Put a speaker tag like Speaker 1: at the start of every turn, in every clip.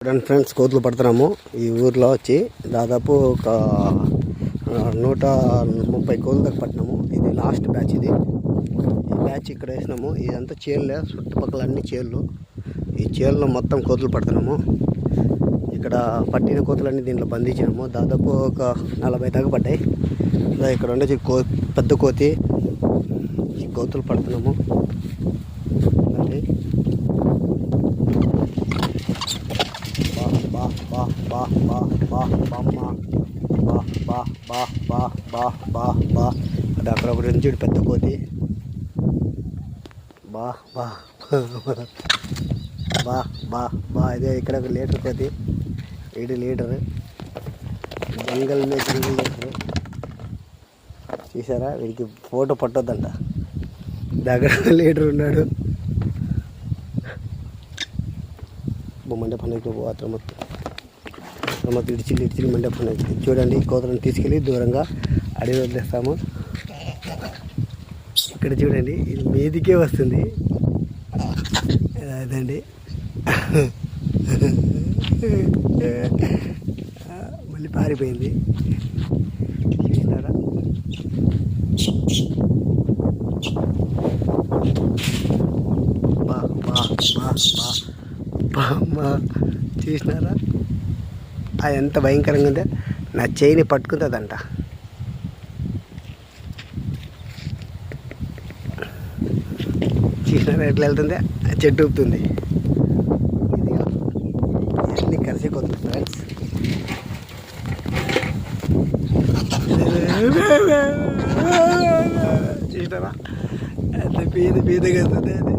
Speaker 1: చూడండి ఫ్రెండ్స్, కోతులు పడుతున్నాము ఈ ఊర్లో వచ్చి. దాదాపు ఒక 130 కోతుల దాకా పట్టినాము. ఇది లాస్ట్ బ్యాచ్. ఈ బ్యాచ్ ఇక్కడ వేసినాము. ఇదంతా చేనులే, చుట్టుపక్కల అన్ని చేళ్ళు. ఈ చేళ్ళలో మొత్తం కోతులు పడుతున్నాము. ఇక్కడ పట్టిన కోతులన్నీ దీంట్లో బంధించినాము. దాదాపు ఒక 40 దాకా పడ్డాయి. ఇక్కడ ఉండే పెద్ద కోతి. ఈ కోతులు పడుతున్నాము. అది అక్కడ ఒకటి నుంచి పెద్ద కోతి. బా బా బా బా బా ఇదే ఇక్కడ ఒక లీటర్ కోతి. 7 లీటర్ జంగల్ మీద జంగల్ లీటర్. చూసారా, వీడికి ఫోటో పట్టొద్దంట. దగ్గర లీటర్ ఉన్నాడు. మండే పనికి పోతాం మొత్తం ఇడిచి మండే పనికి. చూడండి, కోతలను తీసుకెళ్ళి దూరంగా అడవి వదిలేస్తాము. ఇక్కడ చూడండి, ఇది మీదికే వస్తుంది. అదండి, మళ్ళీ పారిపోయింది. చూసినారా, బా బా బా బా బా చూసినారా, అది ఎంత భయంకరంగా ఉందో. నా చేయిని పట్టుకుంటుందంట. చూసినారా ఎట్లా వెళ్తుంది, చెట్టు ఊపుతుంది. ఇదిగా ఇవన్నీ కలిసి కొత్త ఫ్రెండ్స్. చూసినారా ఎంత బీదగా వస్తుంది అది.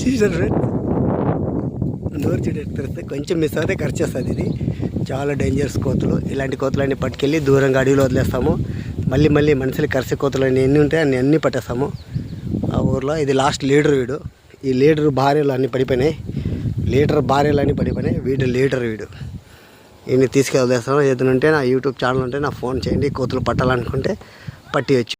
Speaker 1: చూసారు ఫ్రెండ్స్, నోరు చెట్టు కొంచెం మిస్ అయితే ఖర్చు చేస్తుంది. ఇది చాలా డేంజరస్ కోతులు. ఇలాంటి కోతులన్నీ పట్టుకెళ్ళి దూరంగా అడవిలో వదిలేస్తాము. మళ్ళీ మనుషులు కరిసే కోతులు ఎన్ని ఉంటాయి అన్నీ పట్టేస్తాము ఆ ఊర్లో. ఇది లాస్ట్ లీడర్ వీడు. ఈ లీడర్ భార్యలు అన్నీ పడిపోయినాయి. వీడు లీడర్. ఈయన్ని తీసుకెళ్ళి వదిలేస్తాము. ఏదైనా ఉంటే నా యూట్యూబ్ ఛానల్ ఉంటే నా ఫోన్ చేయండి. కోతులు పట్టాలనుకుంటే పట్టియచ్చు.